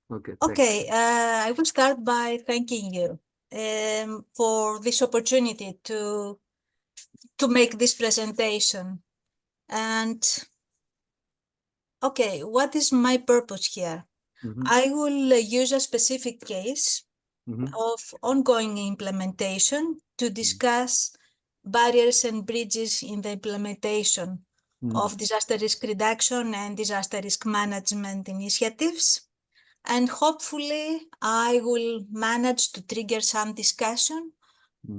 Okay, Okay, I will start by thanking you for this opportunity to make this presentation. And okay, what is my purpose here? I will use a specific case of ongoing implementation to discuss barriers and bridges in the implementation of disaster risk reduction and disaster risk management initiatives. And hopefully I will manage to trigger some discussion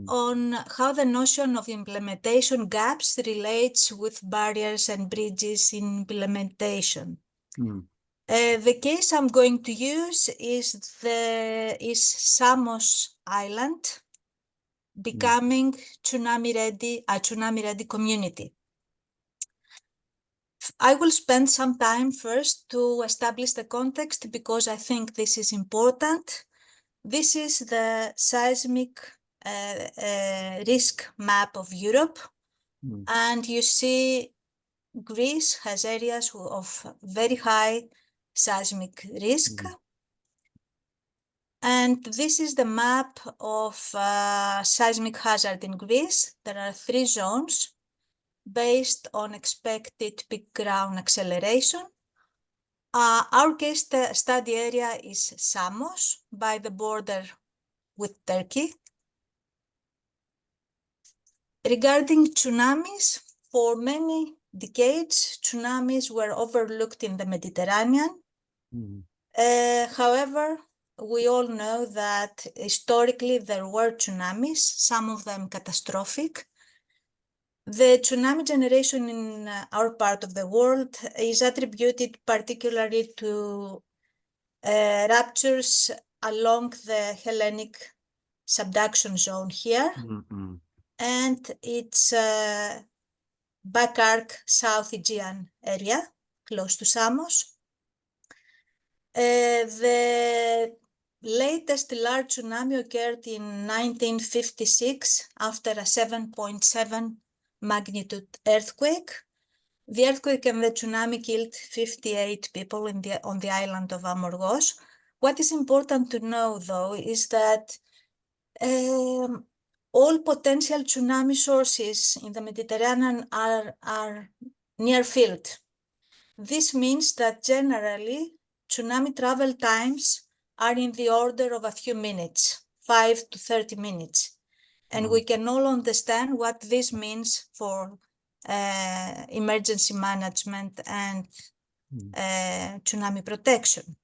on how the notion of implementation gaps relates with barriers and bridges in implementation. The case I'm going to use is Samos Island becoming a tsunami ready community. I will spend some time first to establish the context because I think this is important. This is the seismic risk map of Europe, and you see Greece has areas of very high seismic risk. And this is the map of seismic hazard in Greece. There are 3 zones based on expected peak ground acceleration. Our case study area is Samos by the border with Turkey. Regarding tsunamis, for many decades, tsunamis were overlooked in the Mediterranean. However, we all know that historically there were tsunamis, some of them catastrophic. The tsunami generation in our part of the world is attributed particularly to ruptures along the Hellenic subduction zone here, and its back arc South Aegean area, close to Samos. The latest large tsunami occurred in 1956 after a 7.7 magnitude earthquake. The earthquake and the tsunami killed 58 people on the island of Amorgos. What is important to know, though, is that all potential tsunami sources in the Mediterranean are near field. This means that generally tsunami travel times are in the order of a few minutes, 5 to 30 minutes. And we can all understand what this means for emergency management and tsunami protection.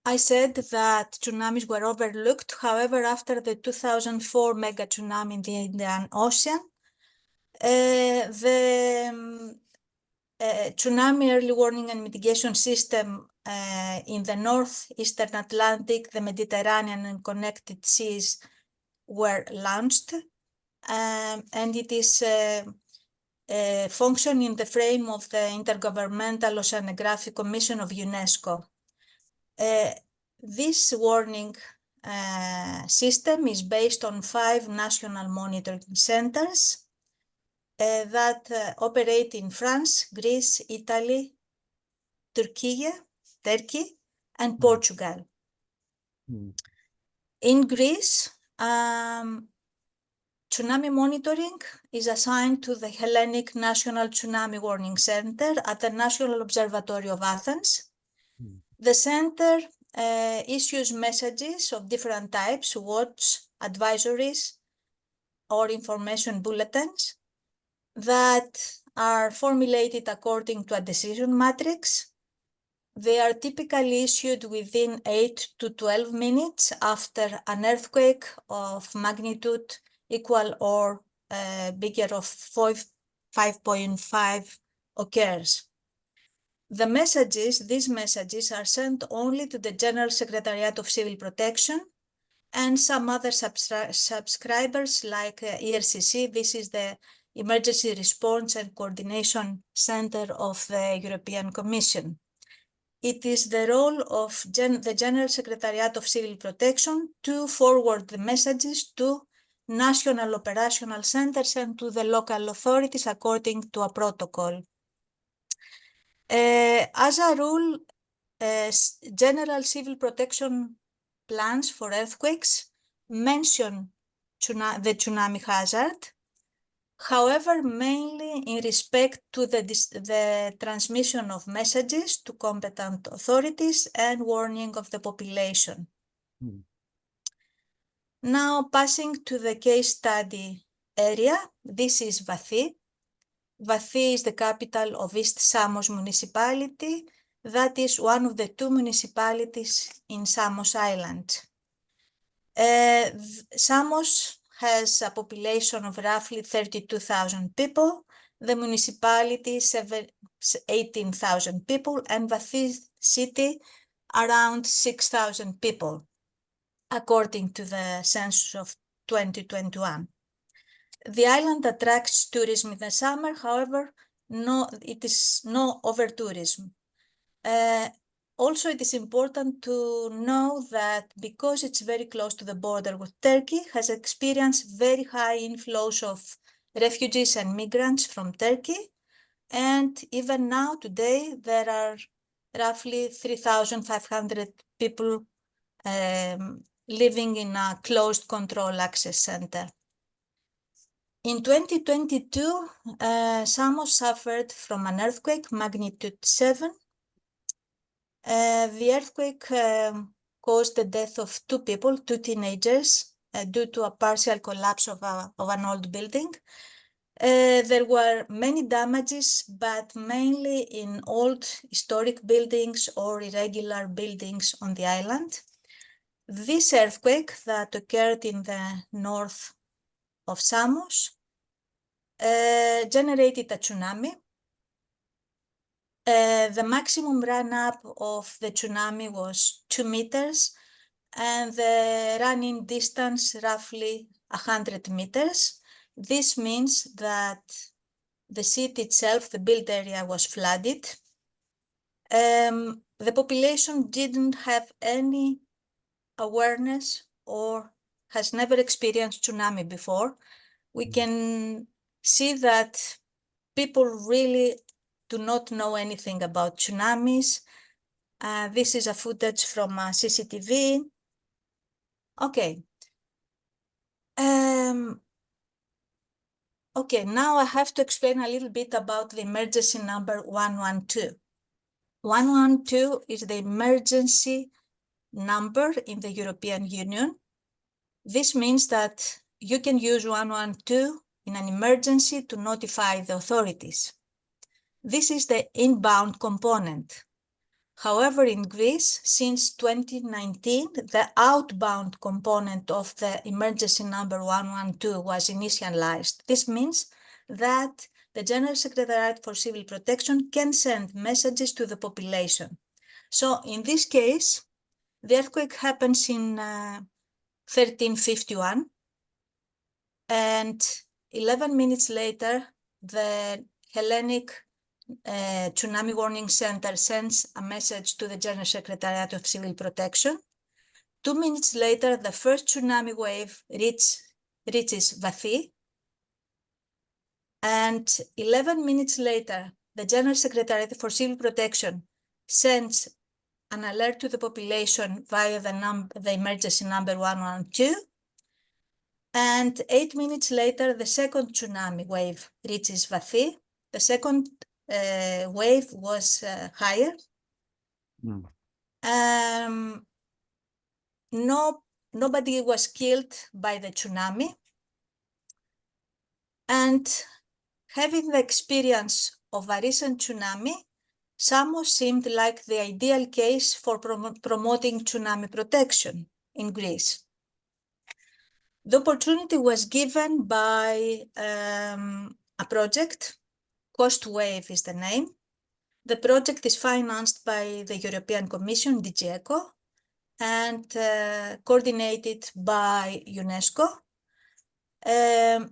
I said that tsunamis were overlooked. However, after the 2004 mega tsunami in the Indian Ocean, the tsunami early warning and mitigation system in the northeastern Atlantic, the Mediterranean and connected seas were launched, and it is function in the frame of the Intergovernmental Oceanographic Commission of UNESCO. This warning system is based on 5 national monitoring centers that operate in France, Greece, Italy, Turkey, and Portugal. In Greece, tsunami monitoring is assigned to the Hellenic National Tsunami Warning Center at the National Observatory of Athens. The center issues messages of different types, watch, advisories, or information bulletins that are formulated according to a decision matrix. They are typically issued within 8 to 12 minutes after an earthquake of magnitude equal or bigger of 5.5 occurs. These messages are sent only to the General Secretariat of Civil Protection and some other subscribers like ERCC. This is the Emergency Response and Coordination Center of the European Commission. It is the role of the General Secretariat of Civil Protection to forward the messages to national operational centers and to the local authorities according to a protocol. As a rule, general civil protection plans for earthquakes mention the tsunami hazard, however, mainly in respect to the transmission of messages to competent authorities and warning of the population. Now, passing to the case study area, this is Vathi. Vathi is the capital of East Samos municipality. That is one of the two municipalities in Samos Island. Samos has a population of roughly 32,000 people. The municipality is 18,000 people, and Vathi city around 6,000 people, according to the census of 2021. The island attracts tourism in the summer, however, it is no over-tourism. Also, it is important to know that because it's very close to the border with Turkey, has experienced very high inflows of refugees and migrants from Turkey. And even now, today, there are roughly 3,500 people living in a closed control access center. In 2022, Samos suffered from an earthquake, magnitude 7. The earthquake caused the death of 2 people, 2 teenagers, due to a partial collapse of an old building. There were many damages, but mainly in old historic buildings or irregular buildings on the island. This earthquake that occurred in the north of Samos generated a tsunami. The maximum run-up of the tsunami was 2 meters, and the running distance roughly 100 meters. This means that the city itself, the built area, was flooded. The population didn't have any awareness or has never experienced tsunami before. We can see that people really do not know anything about tsunamis. This is a footage from CCTV. Okay. Okay, now I have to explain a little bit about the emergency number 112. 112 is the emergency number in the European Union. This means that you can use 112 in an emergency to notify the authorities. This is the inbound component. However, in Greece, since 2019, the outbound component of the emergency number 112 was initialized. This means that the General Secretariat for Civil Protection can send messages to the population. So in this case, the earthquake happens in 1351, and 11 minutes later, the Hellenic Tsunami Warning Center sends a message to the General Secretariat of Civil Protection. 2 minutes later, the first tsunami wave reaches Vathi. And 11 minutes later, the General Secretariat for Civil Protection sends an alert to the population via the emergency number 112. And 8 minutes later, the second tsunami wave reaches Vathi. The second wave was higher. Nobody was killed by the tsunami. And having the experience of a recent tsunami, Samos seemed like the ideal case for promoting tsunami protection in Greece. The opportunity was given by a project. Coast Wave is the name. The project is financed by the European Commission, DG ECHO, and coordinated by UNESCO.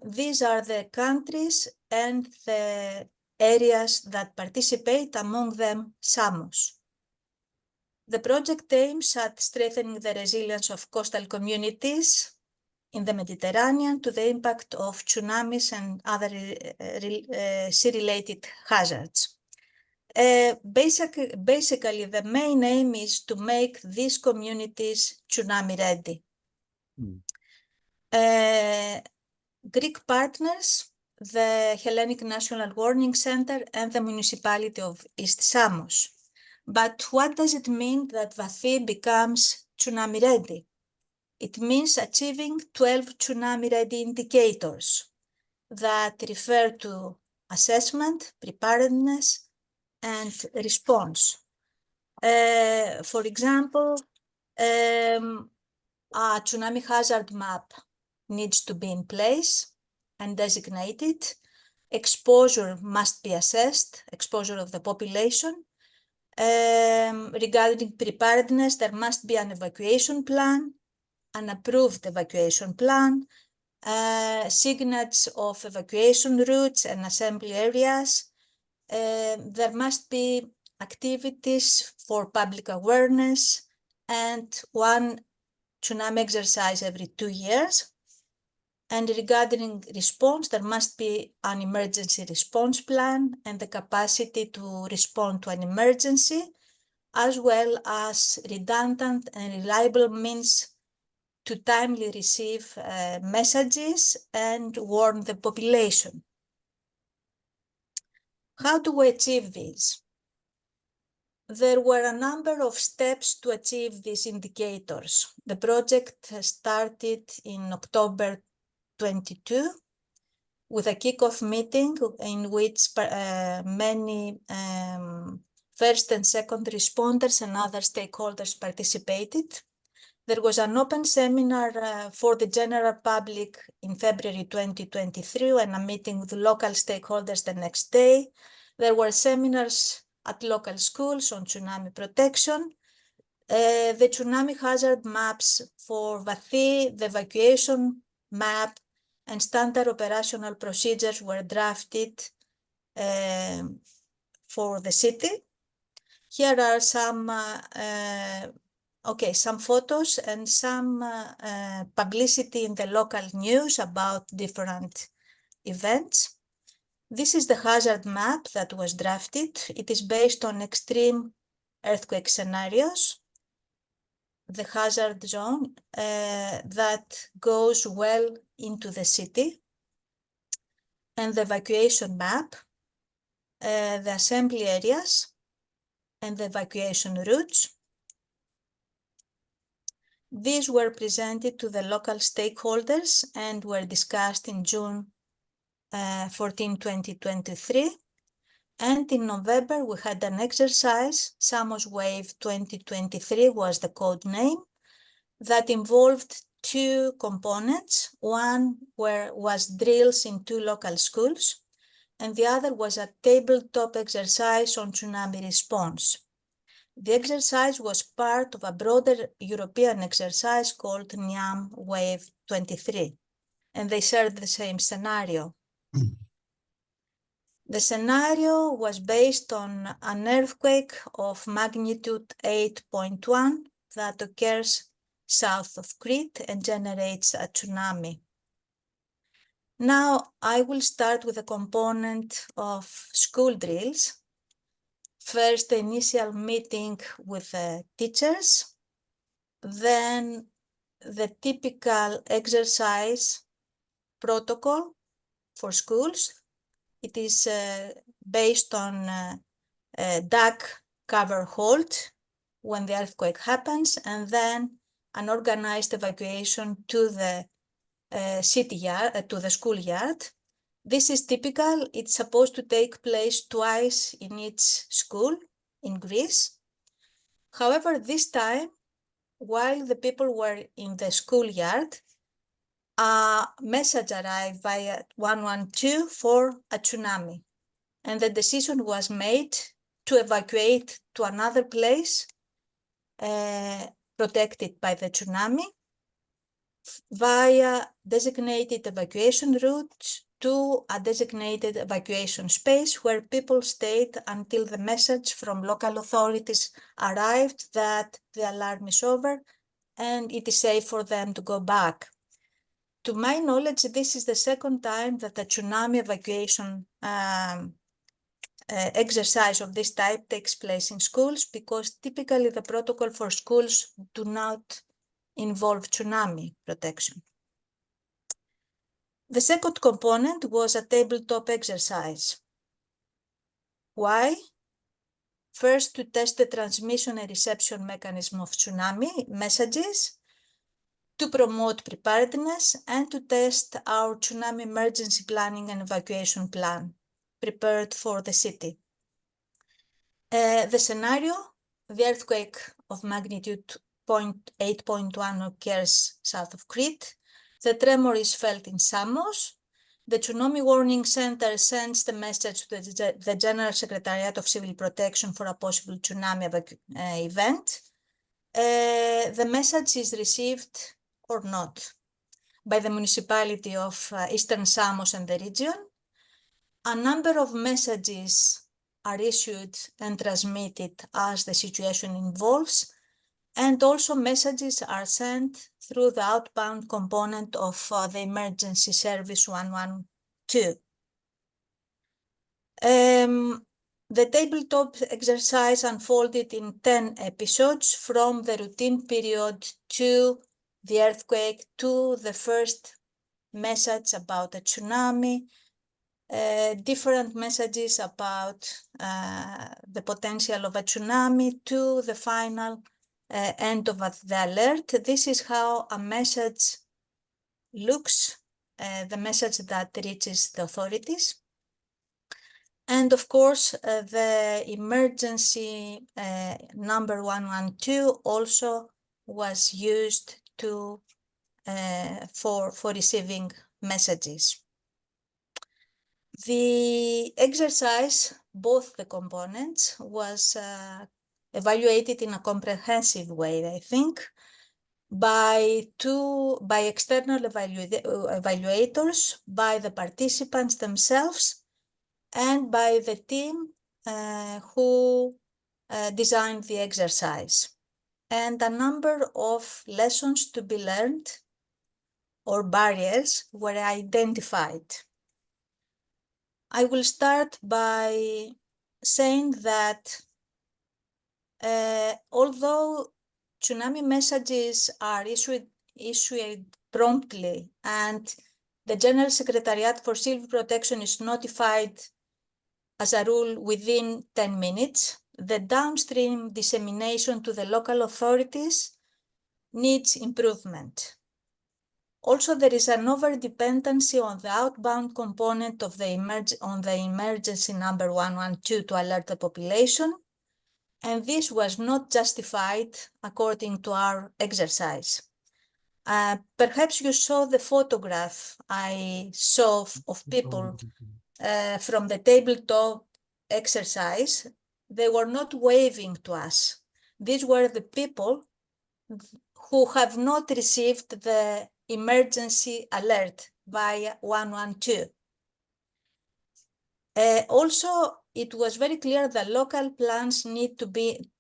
These are the countries and the areas that participate, among them Samos. The project aims at strengthening the resilience of coastal communities in the Mediterranean to the impact of tsunamis and other sea-related hazards. Basically, the main aim is to make these communities tsunami ready. Greek partners, the Hellenic National Warning Center and the municipality of East Samos. But what does it mean that Vathi becomes tsunami ready? It means achieving 12 tsunami ready indicators that refer to assessment, preparedness, and response. For example, a tsunami hazard map needs to be in place and designated. Exposure must be assessed, exposure of the population. Regarding preparedness, there must be an evacuation plan, an approved evacuation plan, signage of evacuation routes and assembly areas. There must be activities for public awareness and one tsunami exercise every 2 years. And regarding response, there must be an emergency response plan and the capacity to respond to an emergency, as well as redundant and reliable means to timely receive messages and warn the population. How do we achieve this? There were a number of steps to achieve these indicators. The project started in October 22 with a kickoff meeting in which many first and second responders and other stakeholders participated. There was an open seminar for the general public in February 2023 and a meeting with local stakeholders the next day. There were seminars at local schools on tsunami protection. The tsunami hazard maps for Vathi, the evacuation map, and standard operational procedures were drafted for the city. Here are some some photos and some publicity in the local news about different events. This is the hazard map that was drafted. It is based on extreme earthquake scenarios. The hazard zone that goes well into the city, and the evacuation map, the assembly areas, and the evacuation routes. These were presented to the local stakeholders and were discussed in June 14, 2023. And in November, we had an exercise, Samos Wave 2023 was the code name, that involved two components. One was drills in 2 local schools, and the other was a tabletop exercise on tsunami response. The exercise was part of a broader European exercise called NIAM Wave 23, and they shared the same scenario. The scenario was based on an earthquake of magnitude 8.1 that occurs south of Crete and generates a tsunami. Now, I will start with a component of school drills. First, the initial meeting with the teachers, then the typical exercise protocol for schools. It is based on duck cover hold when the earthquake happens, and then an organized evacuation to the city yard, to the schoolyard. This is typical. It's supposed to take place twice in each school in Greece. However, this time, while the people were in the schoolyard, a message arrived via 112 for a tsunami, and the decision was made to evacuate to another place protected by the tsunami via designated evacuation routes to a designated evacuation space where people stayed until the message from local authorities arrived that the alarm is over and it is safe for them to go back. To my knowledge, this is the second time that a tsunami evacuation exercise of this type takes place in schools, because typically the protocol for schools do not involve tsunami protection. The second component was a tabletop exercise. Why? First, to test the transmission and reception mechanism of tsunami messages, to promote preparedness, and to test our tsunami emergency planning and evacuation plan prepared for the city. The scenario, the earthquake of magnitude 8.1 occurs south of Crete. The tremor is felt in Samos. The Tsunami Warning Center sends the message to the General Secretariat of Civil Protection for a possible tsunami event. The message is received or not by the municipality of Eastern Samos and the region. A number of messages are issued and transmitted as the situation evolves, and also messages are sent through the outbound component of the emergency service 112. The tabletop exercise unfolded in 10 episodes, from the routine period to the earthquake to the first message about a tsunami, different messages about the potential of a tsunami, to the final end of the alert. This is how a message looks, the message that reaches the authorities. And of course, the emergency number 112 also was used to for receiving messages. The exercise, both the components, was evaluated in a comprehensive way, I think, by external evaluators, by the participants themselves, and by the team who designed the exercise. And a number of lessons to be learned or barriers were identified. I will start by saying that although tsunami messages are issued promptly and the General Secretariat for Civil Protection is notified as a rule within 10 minutes, the downstream dissemination to the local authorities needs improvement. Also, there is an over-dependency on the outbound component of the emergency number 112 to alert the population, and this was not justified according to our exercise. Perhaps you saw the photograph I saw of people from the tabletop exercise. They were not waving to us. These were the people who have not received the emergency alert via 112. Also, it was very clear that local plans need to be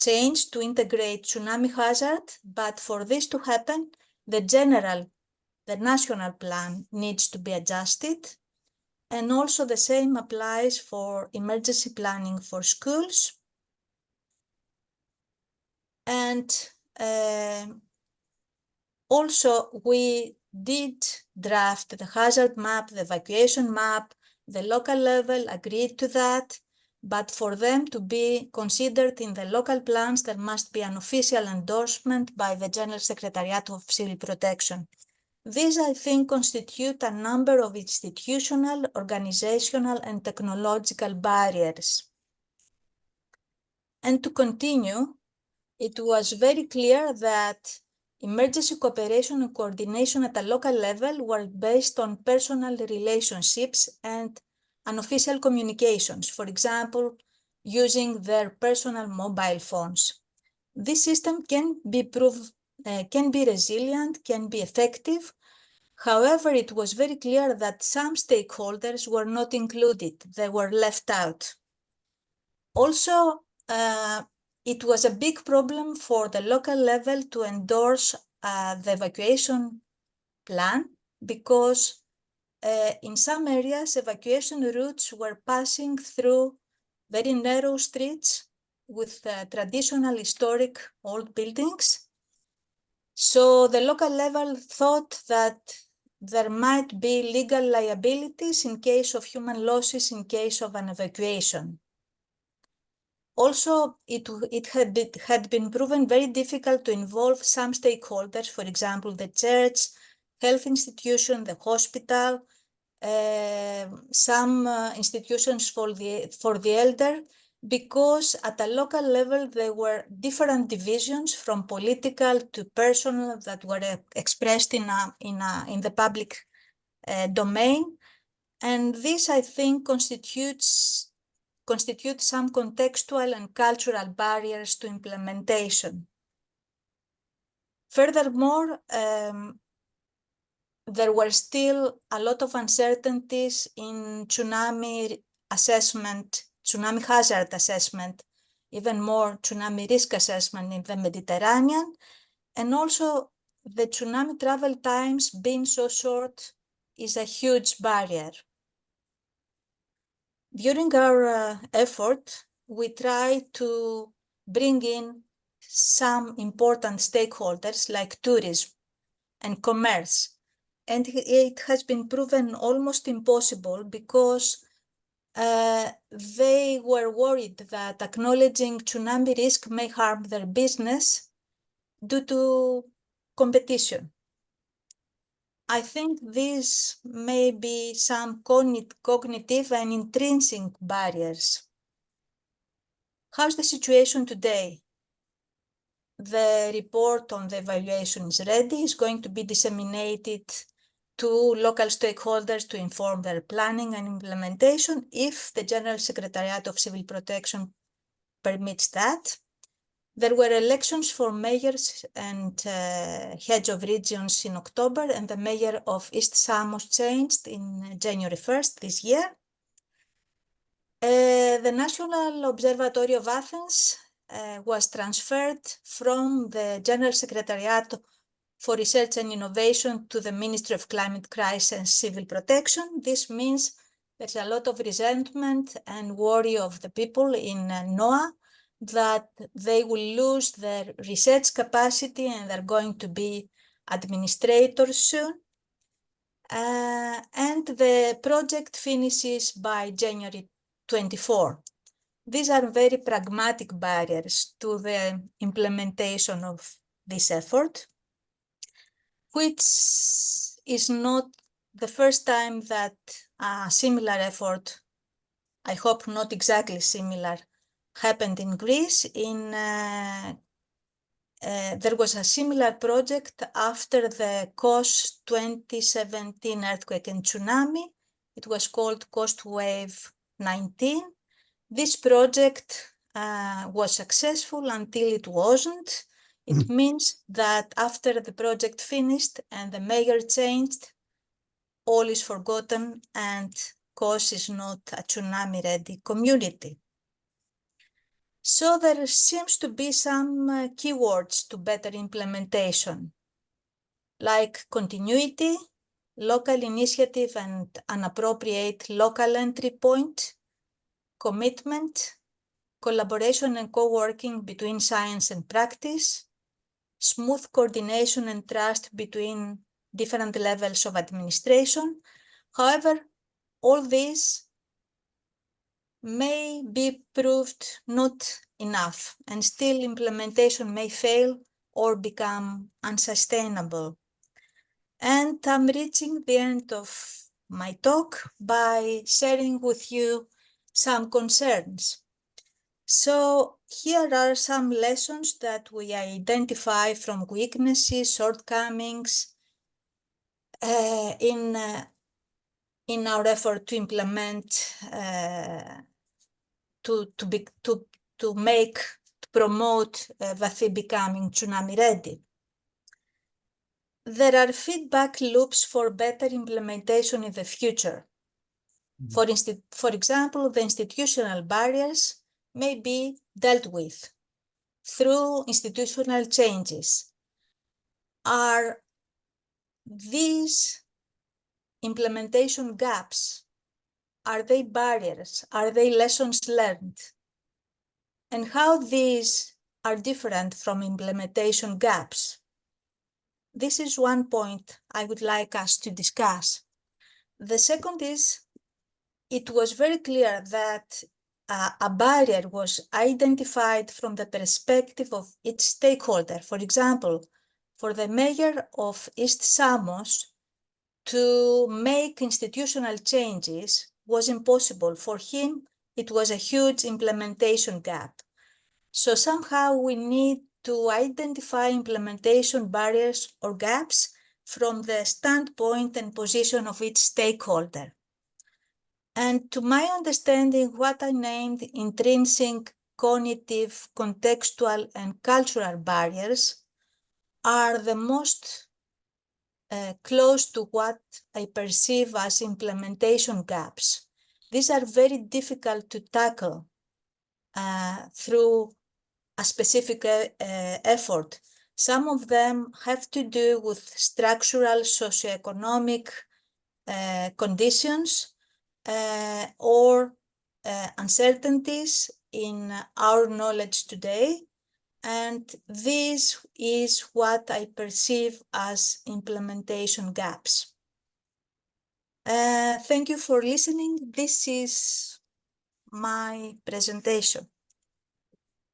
changed to integrate tsunami hazard, but for this to happen, the national plan needs to be adjusted. And also the same applies for emergency planning for schools. And also we did draft the hazard map, the evacuation map. The local level agreed to that, but for them to be considered in the local plans, there must be an official endorsement by the General Secretariat of Civil Protection. These, I think, constitute a number of institutional, organizational, and technological barriers. And to continue, it was very clear that emergency cooperation and coordination at a local level were based on personal relationships and unofficial communications, for example, using their personal mobile phones. This system can be resilient, can be effective. However, it was very clear that some stakeholders were not included, they were left out. Also, it was a big problem for the local level to endorse the evacuation plan, because in some areas, evacuation routes were passing through very narrow streets with traditional historic old buildings. So the local level thought that there might be legal liabilities in case of human losses in case of an evacuation. Also, it had been proven very difficult to involve some stakeholders, for example, the church, health institution, the hospital, some institutions for the elder, because at a local level there were different divisions from political to personal that were expressed in the public domain, and this, I think, constitutes some contextual and cultural barriers to implementation. Furthermore, there were still a lot of uncertainties in tsunami assessment, tsunami hazard assessment, even more tsunami risk assessment in the Mediterranean, and also the tsunami travel times being so short is a huge barrier. During our effort, we try to bring in some important stakeholders like tourism and commerce. And it has been proven almost impossible because they were worried that acknowledging tsunami risk may harm their business due to competition. I think these may be some cognitive and intrinsic barriers. How's the situation today? The report on the evaluation is ready. It's going to be disseminated to local stakeholders to inform their planning and implementation if the General Secretariat of Civil Protection permits that. There were elections for mayors and heads of regions in October, and the mayor of East Samos changed in January 1st this year. The National Observatory of Athens was transferred from the General Secretariat for Research and Innovation to the Ministry of Climate Crisis and Civil Protection. This means there's a lot of resentment and worry of the people in NOAA that they will lose their research capacity and they're going to be administrators soon. And the project finishes by January 24. These are very pragmatic barriers to the implementation of this effort, which is not the first time that a similar effort, I hope not exactly similar, happened in Greece. There was a similar project after the KOS 2017 earthquake and tsunami. It was called Coast Wave 19. This project was successful until it wasn't. It means that after the project finished and the mayor changed, all is forgotten and KOS is not a tsunami-ready community. So there seems to be some keywords to better implementation, like continuity, local initiative and an appropriate local entry point, commitment, collaboration and co-working between science and practice, smooth coordination and trust between different levels of administration. However, all these may be proved not enough, and still implementation may fail or become unsustainable. And I'm reaching the end of my talk by sharing with you some concerns. So here are some lessons that we identify from weaknesses, shortcomings in our effort to implement, to promote Vathi becoming tsunami ready. There are feedback loops for better implementation in the future. For example, the institutional barriers may be dealt with through institutional changes. Are these implementation gaps Are they barriers? Are they lessons learned? And how these are different from implementation gaps? This is one point I would like us to discuss. The second is, it was very clear that a barrier was identified from the perspective of each stakeholder. For example, for the mayor of East Samos to make institutional changes was impossible. For him, it was a huge implementation gap. So somehow we need to identify implementation barriers or gaps from the standpoint and position of each stakeholder. And to my understanding, what I named intrinsic, cognitive, contextual, and cultural barriers are the most close to what I perceive as implementation gaps. These are very difficult to tackle through a specific effort. Some of them have to do with structural socioeconomic conditions or uncertainties in our knowledge today. And this is what I perceive as implementation gaps. Thank you for listening. This is my presentation.